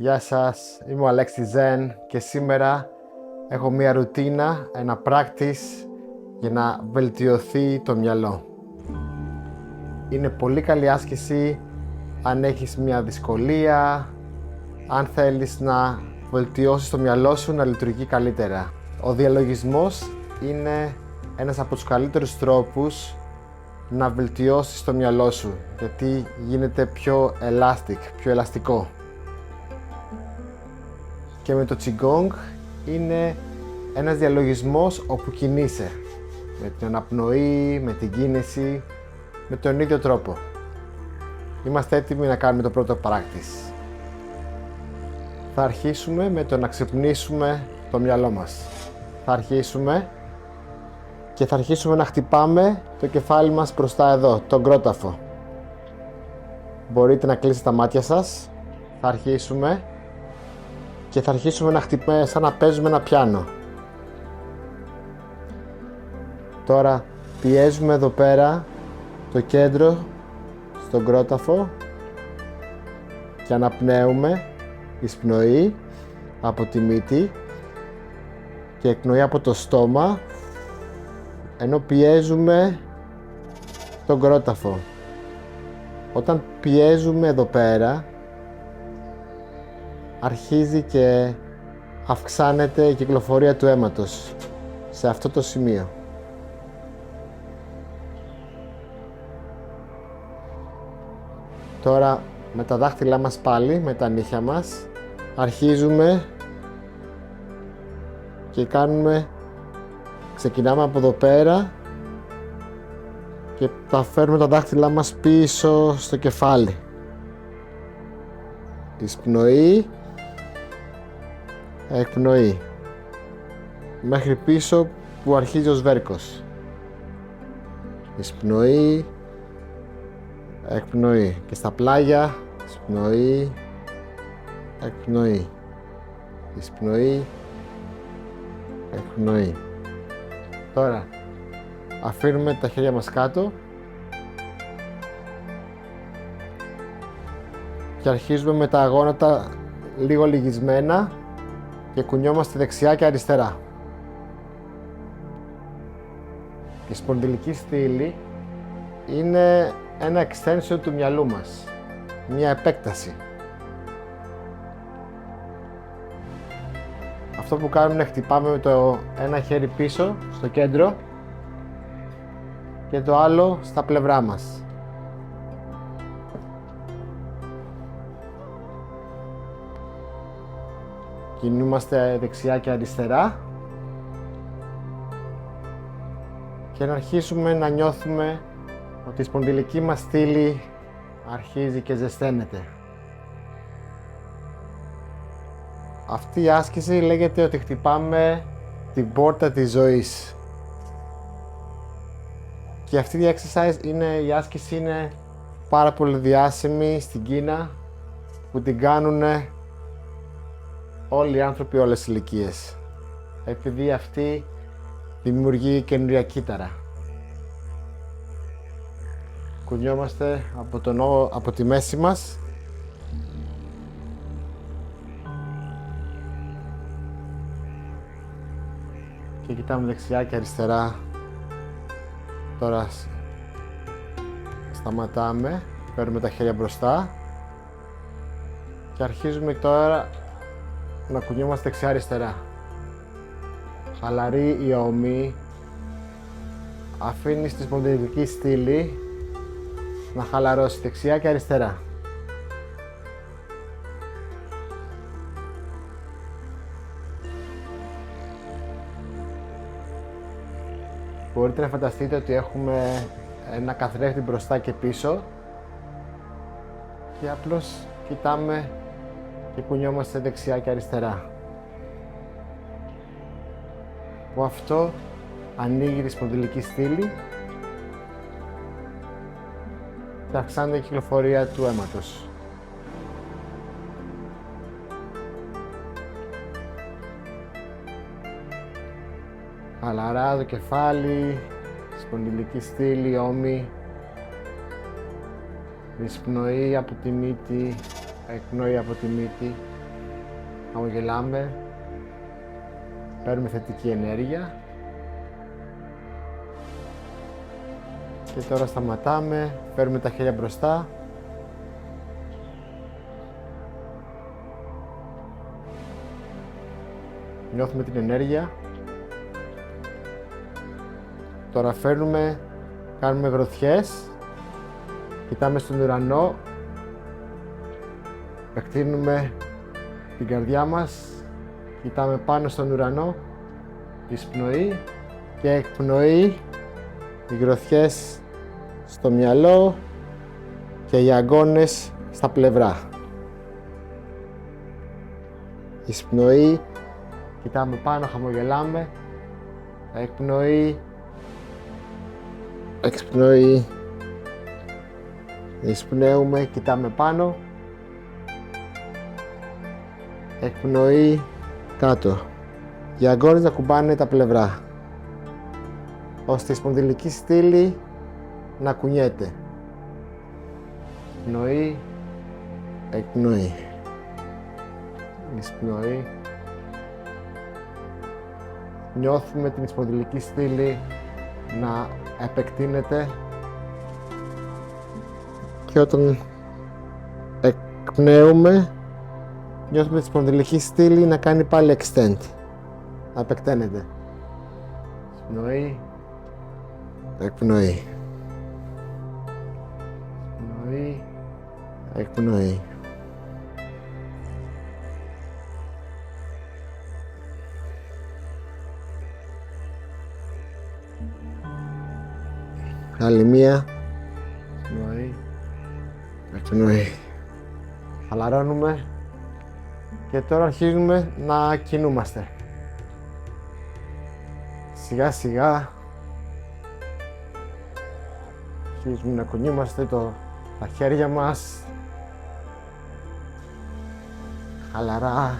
Γεια σας, είμαι ο Αλέξης Ζεν και σήμερα έχω μία ρουτίνα, ένα practice για να βελτιωθεί το μυαλό. Είναι πολύ καλή άσκηση αν έχεις μία δυσκολία, αν θέλεις να βελτιώσεις το μυαλό σου να λειτουργεί καλύτερα. Ο διαλογισμός είναι ένας από τους καλύτερους τρόπους να βελτιώσεις το μυαλό σου, γιατί γίνεται πιο πιο ελαστικό. Και με το Qigong είναι ένας διαλογισμός όπου κινείσαι, με την αναπνοή, με την κίνηση, με τον ίδιο τρόπο. Είμαστε έτοιμοι να κάνουμε το πρώτο practice. Θα αρχίσουμε με το να ξυπνήσουμε το μυαλό μας. Θα αρχίσουμε να χτυπάμε το κεφάλι μας μπροστά εδώ, τον κρόταφο. Μπορείτε να κλείσετε τα μάτια σας. Θα αρχίσουμε να χτυπάμε σαν να παίζουμε ένα πιάνο. Τώρα πιέζουμε εδώ πέρα το κέντρο στον κρόταφο και αναπνέουμε, εισπνοή από τη μύτη και εκπνοή από το στόμα, ενώ πιέζουμε τον κρόταφο. Όταν πιέζουμε εδώ πέρα, αρχίζει και αυξάνεται η κυκλοφορία του αίματος σε αυτό το σημείο. Τώρα με τα δάχτυλά μας πάλι, με τα νύχια μας, αρχίζουμε και ξεκινάμε από εδώ πέρα και τα φέρουμε τα δάχτυλά μας πίσω στο κεφάλι. Εισπνοή, εκπνοή, μέχρι πίσω που αρχίζει ο σβέρκος. Εισπνοή, εκπνοή, και στα πλάγια εισπνοή, εκπνοή, εισπνοή, εκπνοή. Τώρα αφήνουμε τα χέρια μας κάτω και αρχίζουμε με τα γόνατα λίγο λυγισμένα και κουνιόμαστε δεξιά και αριστερά. Η σπονδυλική στήλη είναι ένα extension του μυαλού μας, μια επέκταση. Αυτό που κάνουμε είναι χτυπάμε με το ένα χέρι πίσω στο κέντρο και το άλλο στα πλευρά μας. Κινούμαστε δεξιά και αριστερά και να αρχίσουμε να νιώθουμε ότι η σπονδυλική μας στήλη αρχίζει και ζεσταίνεται. Αυτή η άσκηση λέγεται ότι χτυπάμε την πόρτα της ζωής. Και αυτή η άσκηση είναι πάρα πολύ διάσημη στην Κίνα, που την κάνουν όλοι οι άνθρωποι, όλες τις ηλικίες, επειδή αυτή δημιουργεί καινούρια κύτταρα. Κουνιόμαστε από τη μέση μας και κοιτάμε δεξιά και αριστερά. Τώρα σταματάμε, παίρνουμε τα χέρια μπροστά και αρχίζουμε τώρα να κουνιόμαστε δεξιά αριστερά. Χαλαρή η ομή, αφήνεις τη σπονδυλική στήλη να χαλαρώσει δεξιά και αριστερά. Μπορείτε να φανταστείτε ότι έχουμε ένα καθρέφτη μπροστά και πίσω και απλώς κοιτάμε και κουνιόμαστε δεξιά και αριστερά. Που αυτό ανοίγει τη σπονδυλική στήλη και αυξάνεται η κυκλοφορία του αίματος. Χαλαρά το κεφάλι, σπονδυλική στήλη, ώμη, εισπνοή από τη μύτη, εκπνοή από τη μύτη. χαμογελάμε, παίρνουμε θετική ενέργεια και τώρα σταματάμε, φέρουμε τα χέρια μπροστά. Νιώθουμε την ενέργεια. Τώρα φέρνουμε, κάνουμε γροθιές, κοιτάμε στον ουρανό, επεκτείνουμε την καρδιά μας, κοιτάμε πάνω στον ουρανό, εισπνοή και εκπνοή, οι γροθιές στο μυαλό και οι αγκώνες στα πλευρά. Εισπνοή, κοιτάμε πάνω, χαμογελάμε, εκπνοή, εξπνοή, εισπνέουμε, κοιτάμε πάνω, εκπνοή, κάτω. Οι αγκώνες να κουμπάνε τα πλευρά, ώστε η σπονδυλική στήλη να κουνιέται. Πνοή, εκπνοή, εισπνοή. Νιώθουμε την σπονδυλική στήλη να επεκτείνεται και όταν εκπνέουμε νιώθουμε τη σπονδυλική στήλη να κάνει πάλι extend, να επεκτείνεται. Εισπνοή, εκπνοή, εισπνοή, εκπνοή. Άλλη μία. Εισπνοή, εκπνοή. Χαλαρώνουμε και τώρα αρχίζουμε να κινούμαστε. Σιγά σιγά αρχίζουμε να κουνούμαστε τα χέρια μας χαλαρά.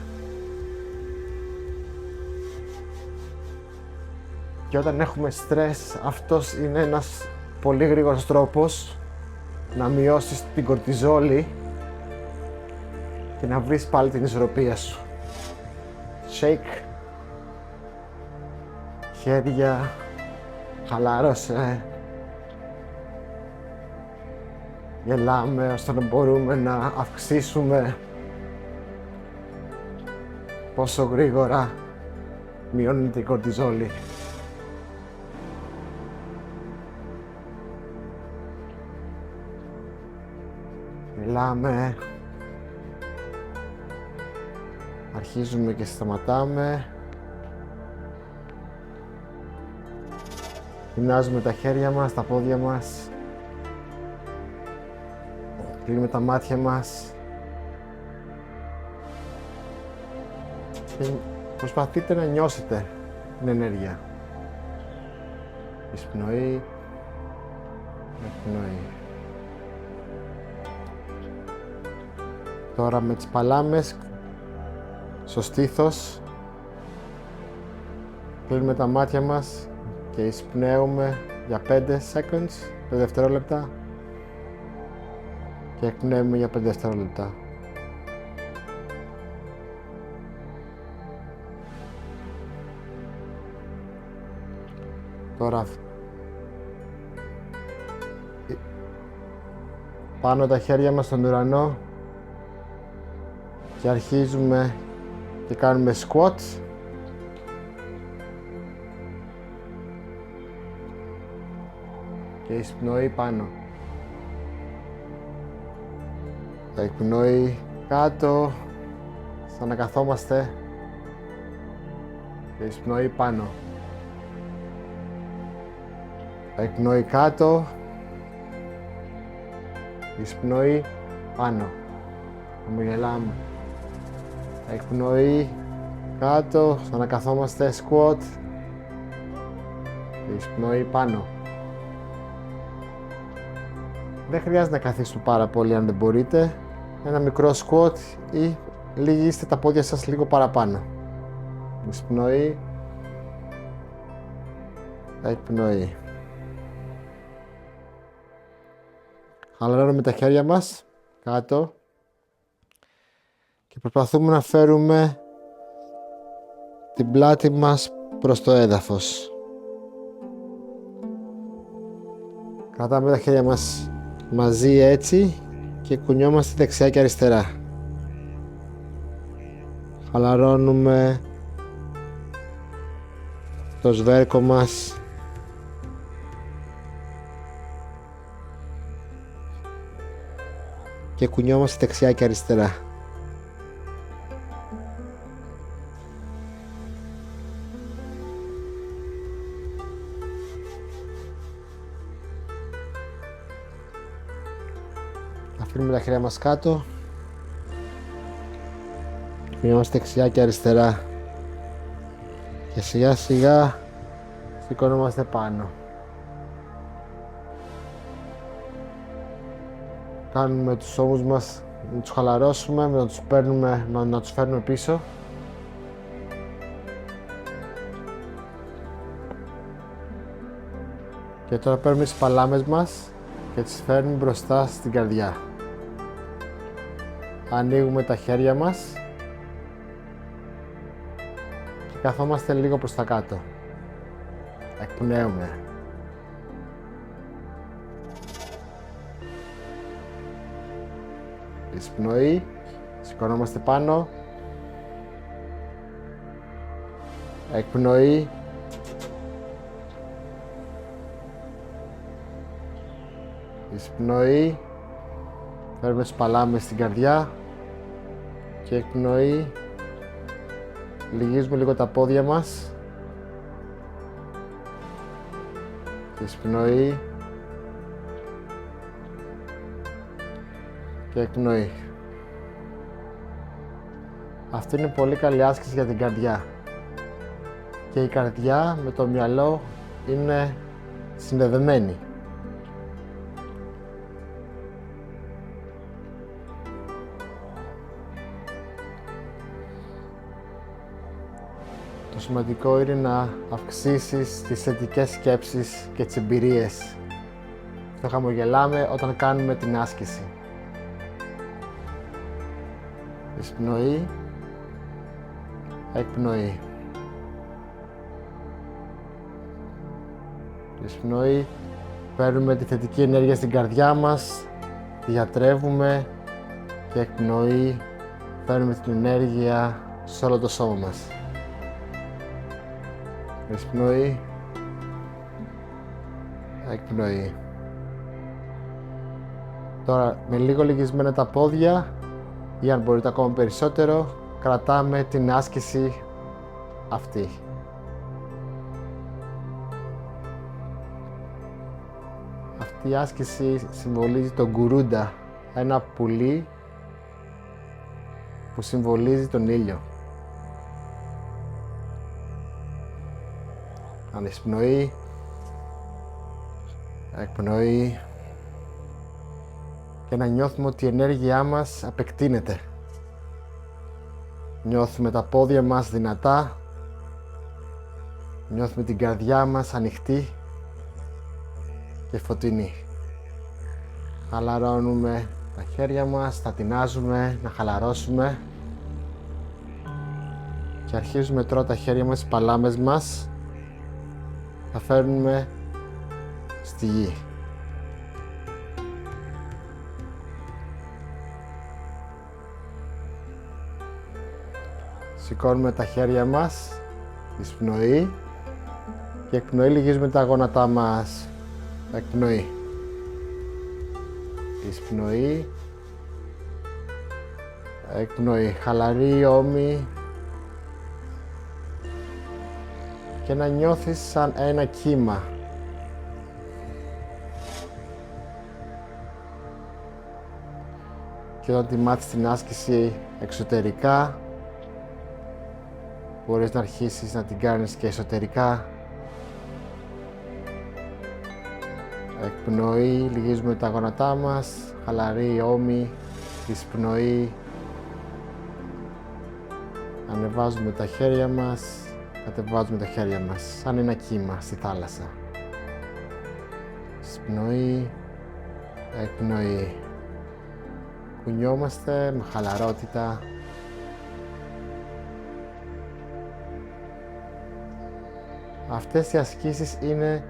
Και όταν έχουμε στρες, αυτός είναι ένας πολύ γρήγορος τρόπος να μειώσεις την κορτιζόλη και να βρεις πάλι την ισορροπία σου. Shake, χέρια, χαλάρωσε. Γελάμε ώστε να μπορούμε να αυξήσουμε πόσο γρήγορα μειώνεται η κορτιζόλη. Γελάμε. Αρχίζουμε και σταματάμε. Γυμνάζουμε τα χέρια μας, τα πόδια μας. Κλείνουμε τα μάτια μας. Και προσπαθείτε να νιώσετε την ενέργεια. Εισπνοή, εκπνοή. Τώρα με τις παλάμες στο στήθος κλείνουμε τα μάτια μας και εισπνέουμε για 5 seconds, 5 δευτερόλεπτα και εκπνέουμε για 5 δευτερόλεπτα. Τώρα πάνω τα χέρια μας στον ουρανό και αρχίζουμε και κάνουμε squats. Και εισπνοή πάνω. Εκπνοή κάτω, σαν να καθόμαστε. Και εισπνοή πάνω. Εκπνοή κάτω. Εισπνοή πάνω. Χαμογελάμε. Εκπνοή κάτω, σαν να καθόμαστε squat. Και εισπνοή πάνω. Δεν χρειάζεται να καθίσετε πάρα πολύ αν δεν μπορείτε. Ένα μικρό squat ή λυγίστε τα πόδια σας λίγο παραπάνω. Εισπνοή. Εκπνοή. Χαλαρώνουμε τα χέρια μας κάτω και προσπαθούμε να φέρουμε την πλάτη μας προς το έδαφος. Κρατάμε τα χέρια μας μαζί έτσι και κουνιόμαστε δεξιά και αριστερά. Χαλαρώνουμε το σβέρκο μας και κουνιόμαστε δεξιά και αριστερά. Αφήνουμε τα χέρια μας κάτω, κουνιόμαστε δεξιά και αριστερά και σιγά σιγά σηκωνόμαστε πάνω. Κάνουμε τους ώμους μας να τους χαλαρώσουμε, να τους φέρνουμε πίσω. Και τώρα παίρνουμε τις παλάμες μας και τις φέρνουμε μπροστά στην καρδιά. Ανοίγουμε τα χέρια μας και καθόμαστε λίγο προς τα κάτω. Εκπνέουμε. Εισπνοή, σηκωνόμαστε πάνω. Εκπνοή. Εισπνοή. Φέρουμε τις παλάμες στην καρδιά. Και εκπνοή. Λυγίζουμε λίγο τα πόδια μας. Εισπνοή. Και εκπνοή. Αυτή είναι πολύ καλή άσκηση για την καρδιά. Και η καρδιά με το μυαλό είναι συνδεδεμένη. Το σημαντικό είναι να αυξήσεις τις θετικές σκέψεις και τις εμπειρίες. Το χαμογελάμε όταν κάνουμε την άσκηση. Εισπνοή, εκπνοή. Εισπνοή, παίρνουμε τη θετική ενέργεια στην καρδιά μας, τη διατρεύουμε και εκπνοή, παίρνουμε την ενέργεια σε όλο το σώμα μας. Εισπνοή, εκπνοή. Τώρα με λίγο λυγισμένα τα πόδια ή αν μπορείτε ακόμα περισσότερο, κρατάμε την άσκηση αυτή. Αυτή η άσκηση συμβολίζει τον Γκουρούντα, ένα πουλί που συμβολίζει τον ήλιο. Ανεισπνοή, εκπνοή και να νιώθουμε ότι η ενέργειά μας απεκτείνεται. Νιώθουμε τα πόδια μας δυνατά, νιώθουμε την καρδιά μας ανοιχτή και φωτεινή. Χαλαρώνουμε τα χέρια μας, τα τεινάζουμε να χαλαρώσουμε και αρχίζουμε τώρα τα χέρια μας, τις παλάμες μας, τα φέρνουμε στη γη. Σηκώνουμε τα χέρια μας, εισπνοή και εκπνοή, λυγίζουμε τα γόνατά μας. Εκπνοή. Εισπνοή. Εκπνοή. Χαλαρή, ώμη και να νιώθεις σαν ένα κύμα. Και όταν τη μάθεις την άσκηση εξωτερικά, μπορείς να αρχίσεις να την κάνεις και εσωτερικά. Εκπνοή, λυγίζουμε τα γόνατά μας, χαλαρή, ώμη, εισπνοή. Ανεβάζουμε τα χέρια μας, κατεβάζουμε τα χέρια μας, σαν ένα κύμα στη θάλασσα. Εισπνοή, εκπνοή. Κουνιόμαστε με χαλαρότητα. Αυτές οι ασκήσεις είναι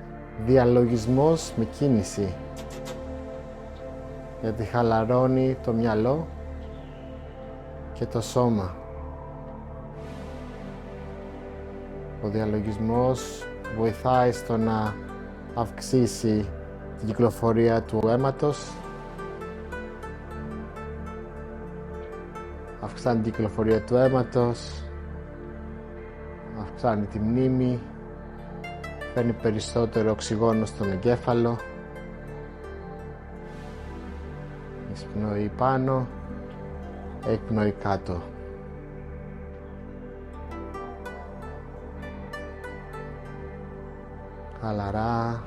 διαλογισμός με κίνηση, γιατί χαλαρώνει το μυαλό και το σώμα. Ο διαλογισμός βοηθάει στο να αυξήσει την κυκλοφορία του αίματος, αυξάνει την κυκλοφορία του αίματος, αυξάνει τη μνήμη, φέρνει περισσότερο οξυγόνο στον εγκέφαλο. Εισπνοή πάνω, εκπνοή κάτω. Χαλαρά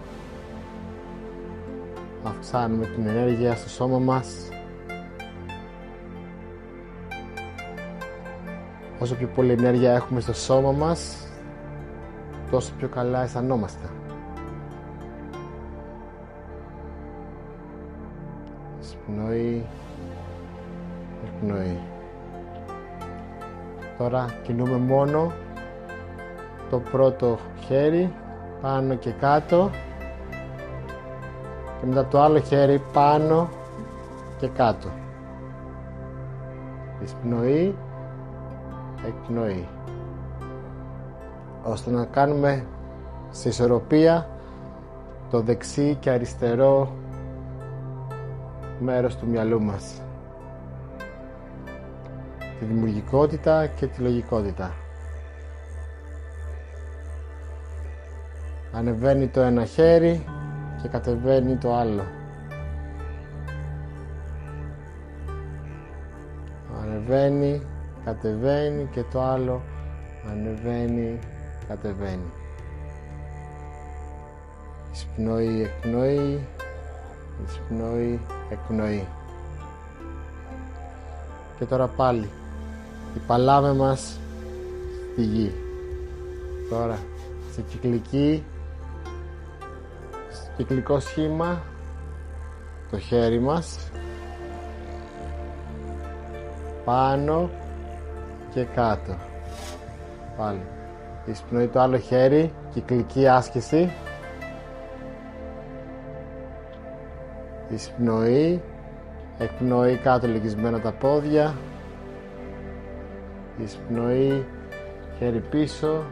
αυξάνουμε την ενέργεια στο σώμα μας. Όσο πιο πολύ ενέργεια έχουμε στο σώμα μας, τόσο πιο καλά αισθανόμαστε. Εισπνοή, εκπνοή. Τώρα κινούμε μόνο το πρώτο χέρι πάνω και κάτω και μετά το άλλο χέρι πάνω και κάτω. Εισπνοή, εκπνοή, ώστε να κάνουμε σε ισορροπία το δεξί και αριστερό μέρος του μυαλού μας, τη δημιουργικότητα και τη λογικότητα. Ανεβαίνει το ένα χέρι και κατεβαίνει το άλλο. Ανεβαίνει, κατεβαίνει και το άλλο ανεβαίνει, κατεβαίνει. Εισπνοή, εκπνοή, εισπνοή, εκπνοή. Και τώρα πάλι οι παλάμες μας στη γη. Τώρα σε κυκλικό σχήμα το χέρι μας πάνω και κάτω. Πάλι εισπνοή το άλλο χέρι, κυκλική άσκηση. Εισπνοή, εκπνοή, κάτω λυγισμένα τα πόδια. Εισπνοή, χέρι πίσω.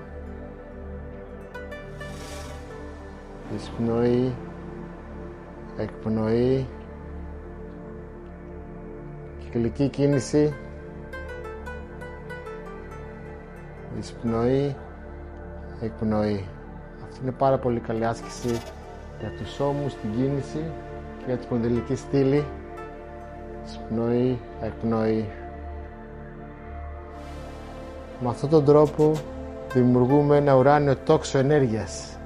Εισπνοή, εκπνοή, κυκλική κίνηση. Εισπνοή, εκπνοή. Αυτή είναι πάρα πολύ καλή άσκηση για τους ώμους, την κίνηση και για τη σπονδυλική στήλη. Εισπνοή, εκπνοή. Με αυτόν τον τρόπο δημιουργούμε ένα ουράνιο τόξο ενέργειας.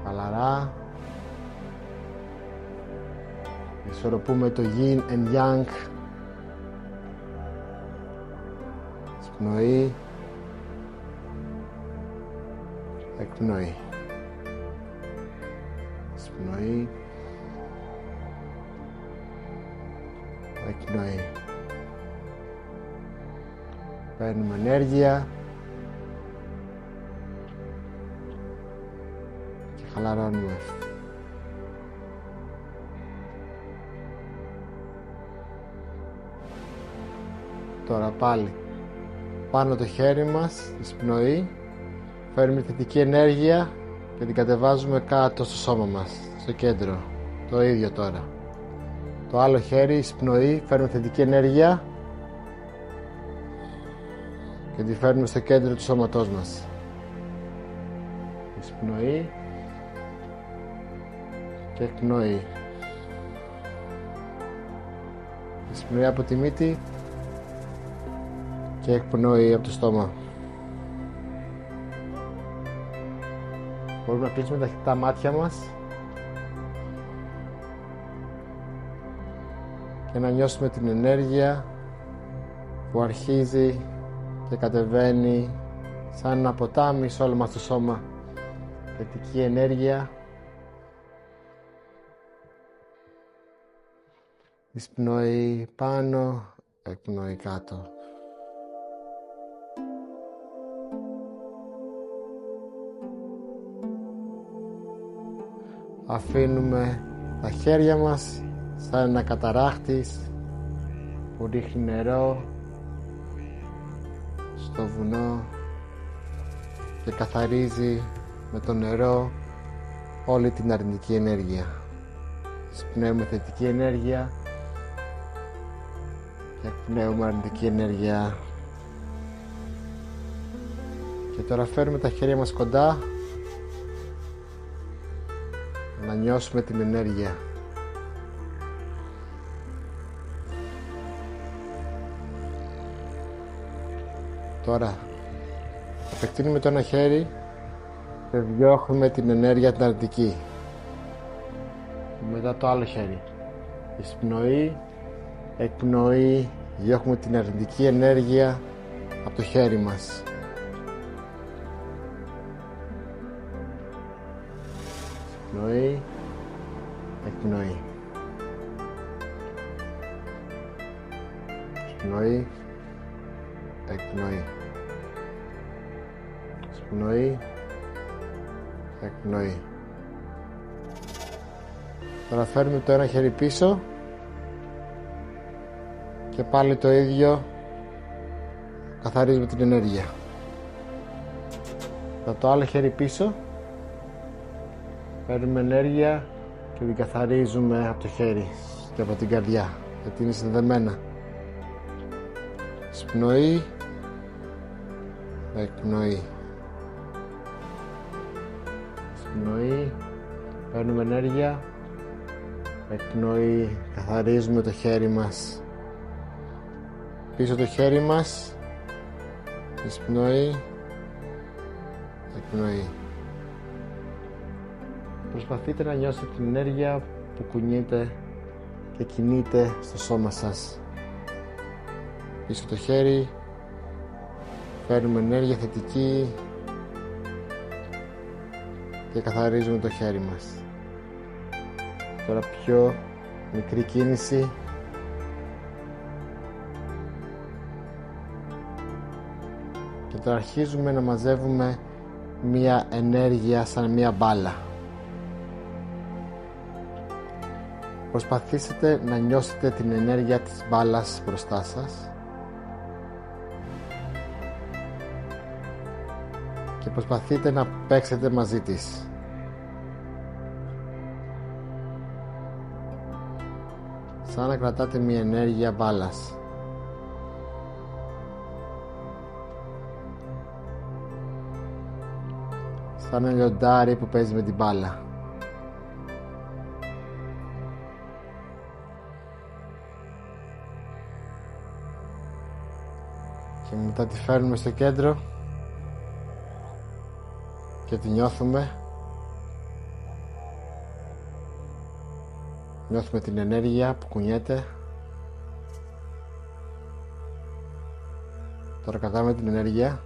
Χαλαρά ισορροπούμε το Yin and Yang. Εισπνοή, εκπνοή, εισπνοή, εκπνοή. Παίρνουμε ενέργεια και χαλαρώνουμε. Τώρα πάλι πάνω το χέρι μας, εισπνοή, φέρνουμε θετική ενέργεια και την κατεβάζουμε κάτω στο σώμα μας, στο κέντρο. Το ίδιο τώρα. Το άλλο χέρι, εισπνοή, φέρνουμε θετική ενέργεια και τη φέρνουμε στο κέντρο του σώματός μας. Εισπνοή και εκπνοή. Εισπνοή από τη μύτη και εκπνοή από το στόμα. Μπορούμε να κλείσουμε τα μάτια μας και να νιώσουμε την ενέργεια που αρχίζει και κατεβαίνει σαν ένα ποτάμι σε όλο μας το σώμα. Θετική ενέργεια. Εισπνοή πάνω, εκπνοή κάτω. αφήνουμε τα χέρια μας σαν ένα καταράχτης που ρίχνει νερό στο βουνό και καθαρίζει με το νερό όλη την αρνητική ενέργεια. Εισπνέουμε θετική ενέργεια και εκπνέουμε αρνητική ενέργεια. Και τώρα φέρουμε τα χέρια μας κοντά να νιώσουμε την ενέργεια. Τώρα επεκτείνουμε το ένα χέρι και διώχνουμε την ενέργεια την αρνητική. Μετά το άλλο χέρι. Εισπνοή, εκπνοή, διώχνουμε την αρνητική ενέργεια από το χέρι μας. Εισπνοή, εκπνοή. Εισπνοή, εκπνοή. Εισπνοή, εκπνοή. Τώρα φέρνουμε το ένα χέρι πίσω και πάλι το ίδιο, καθαρίζουμε την ενέργεια. Το άλλο χέρι πίσω, παίρνουμε ενέργεια και την καθαρίζουμε από το χέρι και από την καρδιά, γιατί είναι συνδεμένα. Εισπνοή, εκπνοή. Εισπνοή, παίρνουμε ενέργεια, εκπνοή, καθαρίζουμε το χέρι μας. Πίσω το χέρι μας, εισπνοή, εκπνοή. Προσπαθείτε να νιώσετε την ενέργεια που κουνιέται και κινείται στο σώμα σας. Πίσω το χέρι, παίρνουμε ενέργεια θετική και καθαρίζουμε το χέρι μας. Τώρα πιο μικρή κίνηση. Και τώρα αρχίζουμε να μαζεύουμε μία ενέργεια σαν μία μπάλα. Προσπαθήστε να νιώσετε την ενέργεια της μπάλας μπροστά σας και προσπαθείτε να παίξετε μαζί της. Σαν να κρατάτε μία ενέργεια μπάλας. Σαν ένα λιοντάρι που παίζει με την μπάλα. Και μετά τη φέρνουμε στο κέντρο και τη νιώθουμε. Νιώθουμε την ενέργεια που κουνιέται. Τώρα κρατάμε την ενέργεια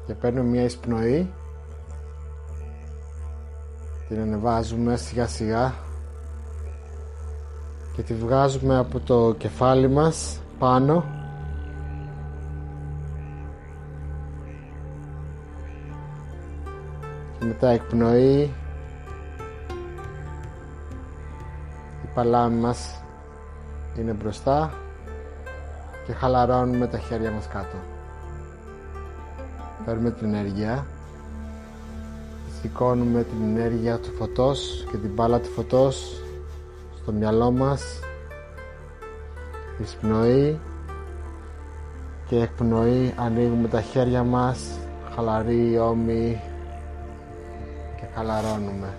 και παίρνουμε μια εισπνοή, την ανεβάζουμε σιγά σιγά και τη βγάζουμε από το κεφάλι μας πάνω και μετά εκπνοή. Η παλάμη μας είναι μπροστά και χαλαρώνουμε τα χέρια μας κάτω. Παίρνουμε την ενέργεια, σηκώνουμε την ενέργεια του φωτός και την μπάλα του φωτός στο μυαλό μας. Εισπνοή και εκπνοή, ανοίγουμε τα χέρια μας, χαλαροί ώμοι και χαλαρώνουμε.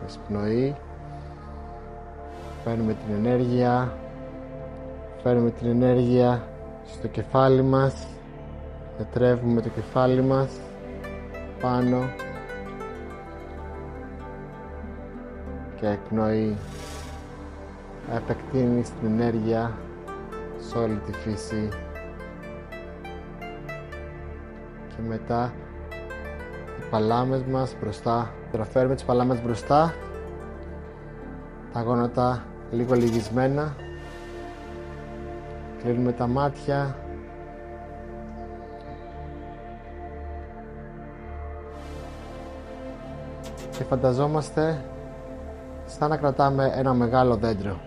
Εισπνοή, παίρνουμε την ενέργεια, φέρνουμε την ενέργεια στο κεφάλι μας. Μετρεύουμε το κεφάλι μας πάνω και εκπνοή, επεκτείνεις την ενέργεια σε όλη τη φύση και μετά οι παλάμες μας μπροστά. Τώρα φέρουμε τις παλάμες μπροστά, τα γόνατα λίγο λυγισμένα, κλείνουμε τα μάτια. και φανταζόμαστε σαν να κρατάμε ένα μεγάλο δέντρο.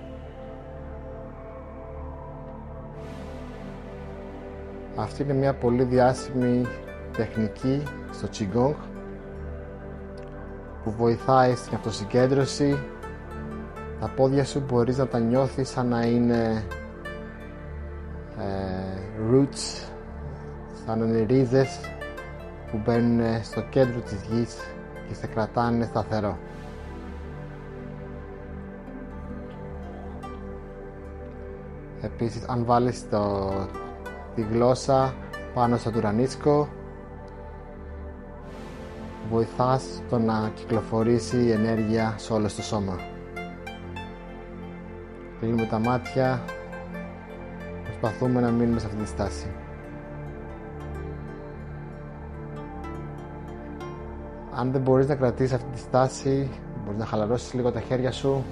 Αυτή είναι μια πολύ διάσημη τεχνική στο Qigong που βοηθάει στην αυτοσυγκέντρωση. Τα πόδια σου μπορείς να τα νιώθεις σαν να είναι roots, σαν να είναι ρίζες που μπαίνουν στο κέντρο της γης και σε κρατάνε σταθερό. Επίσης, αν βάλεις τη γλώσσα πάνω στο τουρανίσκο, βοηθάς το να κυκλοφορήσει η ενέργεια σε όλο το σώμα. Κλείνουμε τα μάτια, προσπαθούμε να μείνουμε σε αυτή τη στάση. Αν δεν μπορείς να κρατήσεις αυτή τη στάση, μπορείς να χαλαρώσεις λίγο τα χέρια σου,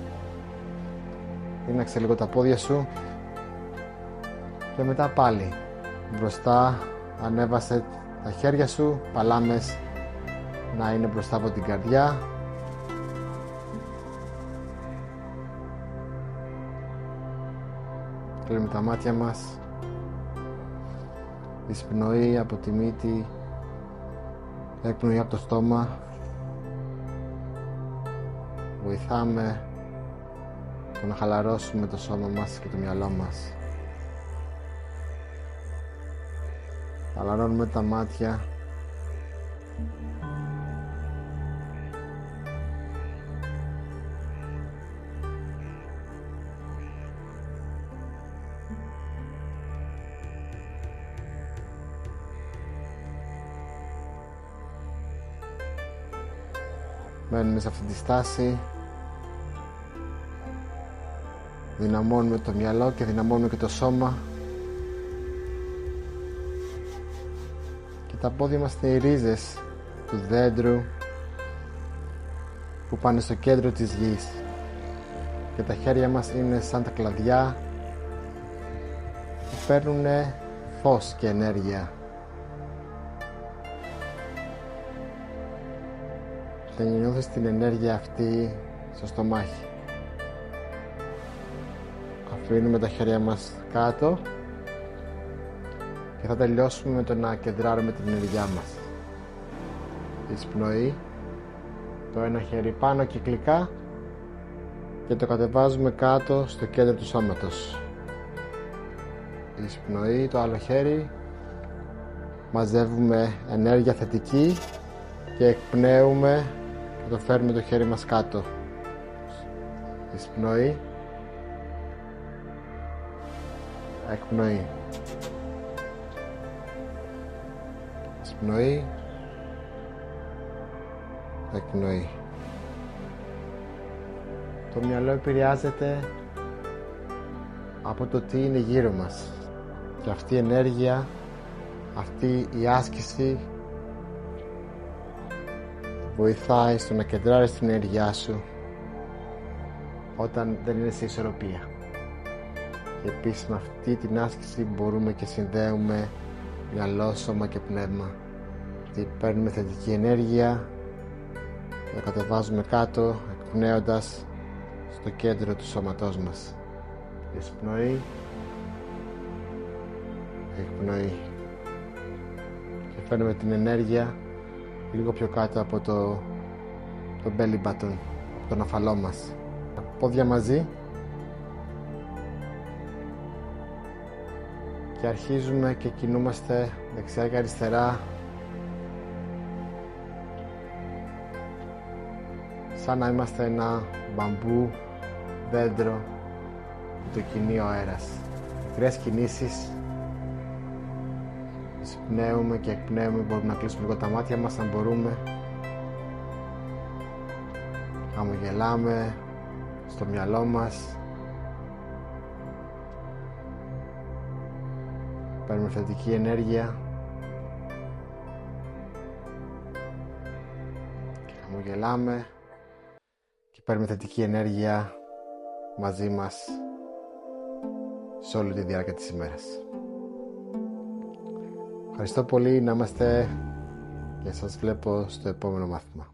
ρίναξε λίγο τα πόδια σου και μετά πάλι μπροστά ανέβασε τα χέρια σου, παλάμες να είναι μπροστά από την καρδιά. Κλείνουμε τα μάτια μας, εισπνοή από τη μύτη, έκπνοη από το στόμα. Βοηθάμε το να χαλαρώσουμε το σώμα μας και το μυαλό μας. Χαλαρώνουμε τα μάτια. Μένουμε σε αυτή τη στάση. Δυναμώνουμε το μυαλό και δυναμώνουμε και το σώμα. Και τα πόδια μας είναι οι ρίζες του δέντρου που πάνε στο κέντρο της γης. Και τα χέρια μας είναι σαν τα κλαδιά που παίρνουν φως και ενέργεια. Και νιώθεις την ενέργεια αυτή στο στομάχι. Αφήνουμε τα χέρια μας κάτω και θα τελειώσουμε με το να κεντράρουμε την ενέργειά μας. Εισπνοή, το ένα χέρι πάνω κυκλικά και το κατεβάζουμε κάτω στο κέντρο του σώματος. Εισπνοή, το άλλο χέρι, μαζεύουμε ενέργεια θετική και εκπνέουμε και το φέρνουμε το χέρι μας κάτω. Εισπνοή, εκπνοή, εισπνοή, εκπνοή. Το μυαλό επηρεάζεται από το τι είναι γύρω μας και αυτή η ενέργεια, αυτή η άσκηση βοηθάει στο να κεντράρεις την ενέργειά σου όταν δεν είναι σε ισορροπία. Και επίσης με αυτή την άσκηση μπορούμε και συνδέουμε μυαλό, σώμα και πνεύμα. Γιατί παίρνουμε θετική ενέργεια και το κατεβάζουμε κάτω, εκπνέοντας στο κέντρο του σώματός μας. Εισπνοή, εκπνοή. Και φέρνουμε την ενέργεια λίγο πιο κάτω από το belly button, από τον αφαλό μας. Τα πόδια μαζί και αρχίζουμε και κινούμαστε δεξιά και αριστερά σαν να είμαστε ένα μπαμπού δέντρο που το κινεί ο αέρας. Μικρές κινήσεις, εισπνέουμε και εκπνέουμε, μπορούμε να κλείσουμε λίγο τα μάτια μας αν μπορούμε. Χαμογελάμε στο μυαλό μας. Παίρνουμε θετική ενέργεια και χαμογελάμε και παίρνουμε θετική ενέργεια μαζί μας σε όλη τη διάρκεια της ημέρας. Ευχαριστώ πολύ, να είμαστε και σας βλέπω στο επόμενο μάθημα.